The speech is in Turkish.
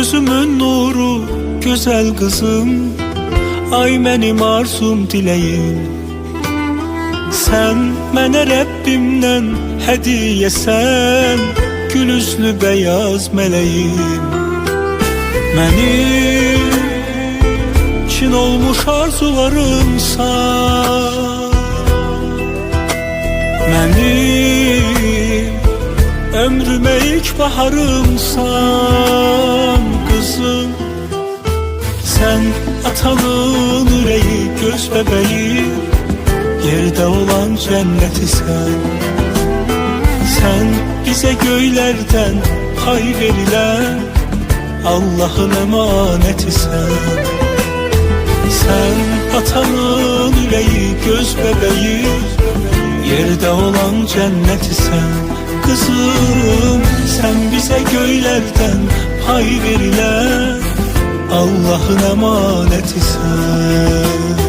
gözümün nuru, güzel kızım. Ay mənim arzum, diləyim. Sən mənə Rəbbimdən hədiyəsən, gül üzlü beyaz mələyim. Mənim çin olmuş arzularımsan, mənim ömrümə ilk baharımsan kızım. Sen atanın yüreği, göz bebeği, yerde olan cenneti sen. Sen bize göylerden pay verilen Allah'ın emaneti sen. Sen atanın yüreği, göz bebeği, yerde olan cenneti sen. Kızım sen bize göylerden pay verilen Allah'ın emaneti sen.